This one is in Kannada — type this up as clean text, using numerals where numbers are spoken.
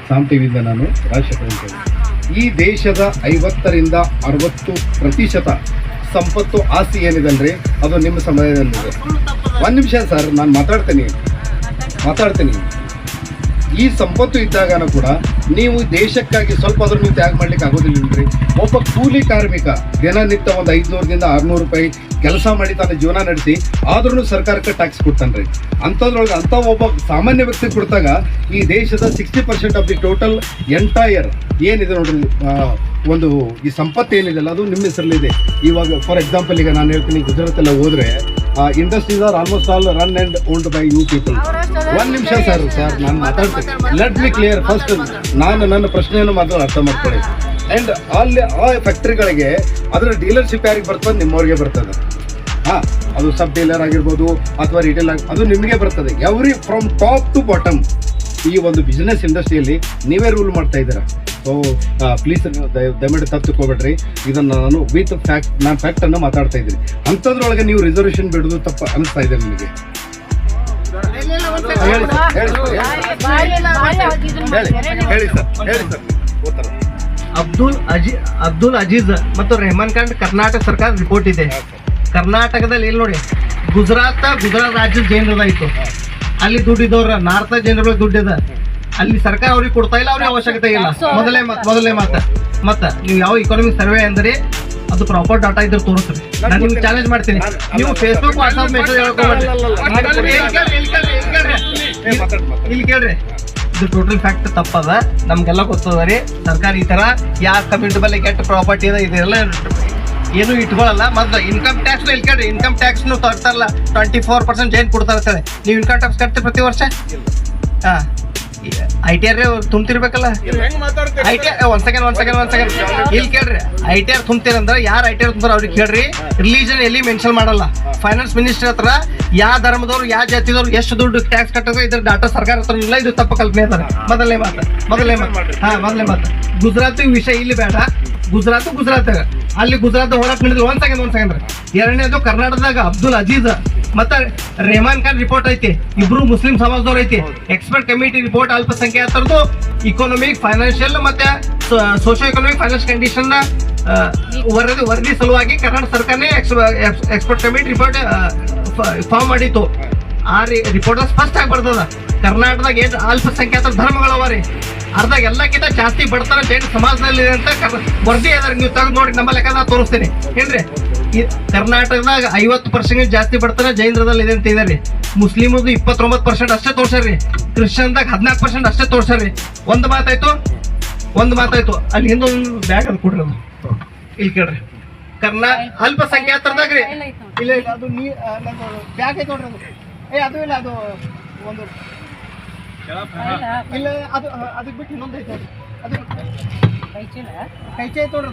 ಸಾಮ್ ಟಿವಿಯಿಂದ ನಾನು ರಾಜಶೇಖರ್ ಅಂತ ಹೇಳಿ. ಈ ದೇಶದ 50ರಿಂದ 60% ಸಂಪತ್ತು ಆಸ್ತಿ ಏನಿದಲ್ರಿ ಅದು ನಿಮ್ಮ ಸಮಯದಲ್ಲಿದೆ. ಒಂದು ನಿಮಿಷ ಸರ್, ನಾನು ಮಾತಾಡ್ತೀನಿ. ಈ ಸಂಪತ್ತು ಇದ್ದಾಗನೂ ಕೂಡ ನೀವು ದೇಶಕ್ಕಾಗಿ ಸ್ವಲ್ಪ ಆದ್ರೂ ನೀವು ತ್ಯಾಗ ಮಾಡ್ಲಿಕ್ಕೆ ಆಗೋದಿಲ್ಲರಿ. ಒಬ್ಬ ಕೂಲಿ ಕಾರ್ಮಿಕ ದಿನನಿತ್ಯ ಒಂದು 500ರಿಂದ 600 ರೂಪಾಯಿ ಕೆಲಸ ಮಾಡಿ ತನ್ನ ಜೀವನ ನಡೆಸಿ ಆದ್ರೂ ಸರ್ಕಾರಕ್ಕೆ ಟ್ಯಾಕ್ಸ್ ಕೊಡ್ತಾನೆ. ಅಂಥದ್ರೊಳಗೆ ಅಂಥ ಒಬ್ಬ ಸಾಮಾನ್ಯ ವ್ಯಕ್ತಿ ಕೊಡ್ತಾಗ ಈ ದೇಶದ 60% ಆಫ್ ದಿ ಟೋಟಲ್ ಎಂಟೈರ್ ಏನಿದೆ ನೋಡ್ರಿ, ಒಂದು ಈ ಸಂಪತ್ತು ಏನಿದೆಲ್ಲ ಅದು ನಿಮ್ಮ ಹೆಸರಲ್ಲಿದೆ. ಇವಾಗ ಫಾರ್ ಎಕ್ಸಾಂಪಲ್ ಈಗ ನಾನು ಹೇಳ್ತೀನಿ, ಗುಜರಾತ್ ಎಲ್ಲ ಹೋದ್ರೆ industries are almost all run and owned by you people. ಒಂದು ನಿಮಿಷ ಸರ್ ನಾನು ಮಾತಾಡ್ತೀನಿ. Let me clear first. ನಾನು ನನ್ನ ಪ್ರಶ್ನೆಯನ್ನು ಮಾತ್ರ ಅರ್ಥ ಮಾಡ್ಕೊಳ್ಳಿ. ಆ್ಯಂಡ್ ಅಲ್ಲಿ ಆ ಫ್ಯಾಕ್ಟ್ರಿಗಳಿಗೆ ಅದರ ಡೀಲರ್ಶಿಪ್ ಯಾರಿಗೆ ಬರ್ತದೆ? ನಿಮ್ಮವ್ರಿಗೆ ಬರ್ತದೆ. ಅದು ಸಬ್ ಡೀಲರ್ ಆಗಿರ್ಬೋದು ಅಥವಾ ರಿಟೇಲ್ ಅದು ನಿಮಗೆ ಬರ್ತದೆ. Every from top to bottom ಈ ಒಂದು ಬಿಸ್ನೆಸ್ ಇಂಡಸ್ಟ್ರಿಯಲ್ಲಿ ನೀವೇ ರೂಲ್ ಮಾಡ್ತಾ ಇದ್ದೀರಾ. ಸೊ ಪ್ಲೀಸ್ ದಯಮಾಡಿ ತಪ್ಪು ತಿಳ್ಕೊಬೇಡ್ರಿ. ಇದನ್ನು ನಾನು ವಿತ್ ಫ್ಯಾಕ್ಟನ್ನು ಮಾತಾಡ್ತಾ ಇದ್ದೀನಿ. ಅಂಥದ್ರೊಳಗೆ ನೀವು ರಿಸರ್ವೇಷನ್ ಬಿಡೋದು ತಪ್ಪು ಅನಿಸ್ತಾ ಇದೆ ನನಗೆ. ಹೇಳಿ ಸರ್. ಅಬ್ದುಲ್ ಅಜೀಜ್ ಮತ್ತು ರೆಹಮಾನ್ ಖಾನ್ ಕರ್ನಾಟಕ ಸರ್ಕಾರ ರಿಪೋರ್ಟ್ ಇದೆ. ಕರ್ನಾಟಕದಲ್ಲಿ ಎಲ್ಲಿ ನೋಡಿ, ಗುಜರಾತ್ ರಾಜ್ಯದ ಜನರದ ಇತ್ತು. ಅಲ್ಲಿ ದುಡ್ಡಿದ್ದವ್ರ ನಾರ್ತ್ ಜನರ ದುಡ್ಡಿದೆ. ಅಲ್ಲಿ ಸರ್ಕಾರ ಅವ್ರಿಗೆ ಕೊಡ್ತಾ ಇಲ್ಲ, ಅವ್ರಿಗೆ ಅವಶ್ಯಕತೆ ಇಲ್ಲ. ಮೊದಲೇ ಮತ್ತ ನೀವು ಯಾವ ಇಕಾನಮಿಕ್ ಸರ್ವೆ ಅಂದರೆ ಅದು ಪ್ರಾಪರ್ ಡಾಟಾ ಇದ್ರೆ ತೋರಿಸ್ರಿ. ನಾನು ನಿಮ್ಗೆ ಚಾಲೆಂಜ್ ಮಾಡ್ತೀನಿ. ನೀವು ಫೇಸ್ಬುಕ್ ವಾಟ್ಸ್ಆಪ್ ಮೆಸೇಜ್ ಇಲ್ಲಿ ಕೇಳ್ರಿ. ಇದು ಟೋಟಲ್ ಫ್ಯಾಕ್ಟ್ ತಪ್ಪದ, ನಮ್ಗೆಲ್ಲ ಗೊತ್ತದ ರೀ. ಸರ್ಕಾರ ಈ ತರ ಯಾವ ಕಮಿಟಬಲ್ ಗೆಟ್ ಪ್ರಾಪರ್ಟಿ ಅದ ಇದೆಲ್ಲ ಏನು ಇಟ್ಕೊಳ್ಳಲ್ಲ. ಮೊದಲು ಇನ್ಕಮ್ ಟ್ಯಾಕ್ಸ್ ಇಲ್ಲಿ ಕೇಳ್ರಿ. ಇನ್ಕಮ್ ಟ್ಯಾಕ್ಸ್ ತರ್ತಾರಲ್ಲ 24% ಜೈನ್ ಕೊಡ್ತಾ ಇರ್ತಾರೆ. ನೀವು ಇನ್ಕಮ್ ಟ್ಯಾಕ್ಸ್ ಕಟ್ತೀರಿ ಪ್ರತಿ ವರ್ಷ. ITR ತುಂಬ್ತಿರ್ಬೇಕಲ್ಲ. ಒಂದ್ ಸೆಕೆಂಡ್ ಇಲ್ಲಿ ಕೇಳ್ರಿ. ITR ತುಂಬ್ತೀರಂದ್ರೆ ಯಾರು ITR ತುಂಬ್ತಾರ ಅವ್ರಿಗೆ ಕೇಳ್ರಿ. ರಿಲಿಜನ್ ಎಲ್ಲಿ ಮೆನ್ಷನ್ ಮಾಡಲ್ಲ. ಫೈನಾನ್ಸ್ ಮಿನಿಸ್ಟರ್ ಹತ್ರ ಯಾವ ಧರ್ಮದವ್ರು ಯಾವ ಜಾತಿದವ್ರು ಎಷ್ಟು ದುಡ್ಡು ಟ್ಯಾಕ್ಸ್ ಕಟ್ಟಿದ್ರೆ ಇದ್ರ ಡಾಟಾ ಸರ್ಕಾರ ಹತ್ರ ಇಲ್ಲ. ಇದು ತಪ್ಪ ಕಲ್ಪನೆ ಅದ. ಮೊದಲನೇ ಮಾತು ಗುಜರಾತ್ ವಿಷಯ ಇಲ್ಲಿ ಬೇಡ. ಗುಜರಾತ್ ಅಲ್ಲಿ ಗುಜರಾತ್ ಹೋರಾಟ ನಡೆದ್ರು. ಒಂದ್ ಸೆಕೆಂಡ್. ಎರಡನೇದು ಕರ್ನಾಟಕದಾಗ ಅಬ್ದುಲ್ ಅಜೀಜ್ ಮತ್ತೆ ರೆಹಮಾನ್ ಖಾನ್ ರಿಪೋರ್ಟ್ ಐತಿ. ಇಬ್ರು ಮುಸ್ಲಿಂ ಸಮಾಜದವ್ರು ಐತಿ. ಎಕ್ಸ್ಪರ್ಟ್ ಕಮಿಟಿ ರಿಪೋರ್ಟ್ ಅಲ್ಪಸಂಖ್ಯಾತರದು ಇಕೋನಾಮಿಕ್ ಫೈನಾನ್ಷಿಯಲ್ ಮತ್ತೆ ಸೋಶಿಯೋ ಎಕನಾಮಿಕ್ ಫೈನಾನ್ಸ್ ಕಂಡೀಷನ್ ವರದಿ ಸಲುವಾಗಿ ಕರ್ನಾಟಕ ಸರ್ಕಾರನೇ ಎಕ್ಸ್ಪರ್ಟ್ ಕಮಿಟಿ ರಿಪೋರ್ಟ್ ಫಾರ್ಮ್ ಮಾಡಿತ್ತು. ಆ ರಿಪೋರ್ಟ್ ಸ್ಪಷ್ಟ ಆಗಿ ಬರ್ತದ. ಕರ್ನಾಟಕದಾಗ ಏನು ಅಲ್ಪಸಂಖ್ಯಾತರ ಧರ್ಮಗಳವ ರೀ, ಅರ್ಧಾಗ ಎಲ್ಲಕ್ಕಿಂತ ಜಾಸ್ತಿ ಬಡತನ ಜೈನ ಸಮಾಜದಲ್ಲಿ ಅಂತ ವರದಿ ಅದ. ನೀವು ತೆಗೆದು ನೋಡಿ, ನಮ್ಮ ಲೆಕ್ಕ ತೋರಿಸ್ತೀನಿ ಏನ್ರಿ. ಕರ್ನಾಟಕದಾಗ 50% ಜಾಸ್ತಿ ಬಡತನ ಜೈನರದಲ್ಲಿ ಇದೆ ಅಂತ ಇದಾರೆ. ಮುಸ್ಲಿಮದು 29% ಅಷ್ಟೇ ತೋರ್ಸಾರ್ರಿ. ಕ್ರಿಶ್ಚಿಯನ್ದಾಗ 14% ಅಷ್ಟೇ ತೋರ್ಸಾರ್ರಿ. ಒಂದು ಮಾತಾಯ್ತು. ಅಲ್ಲಿ ಹಿಂದೊಂದು ಬ್ಯಾಗ್ ಅದು ಕೊಡ್ರಿ. ಅದು ಇಲ್ಲಿ ಕೇಳ್ರಿ. ಅಲ್ಪಸಂಖ್ಯಾತರದಾಗ ರೀ ಇಲ್ಲ ಅದು ಬ್ಯಾಗ್ ಐತೆ ನೋಡ್ರಿ. ಅದು ಇಲ್ಲ, ಅದು ಒಂದು ಇಲ್ಲ, ಅದಕ್ಕೆ ಬಿಟ್ಟು ಇನ್ನೊಂದು ಐತೆ. ಅದು ಕೈಚೆ ಐತೆ ನೋಡ್ರಿ.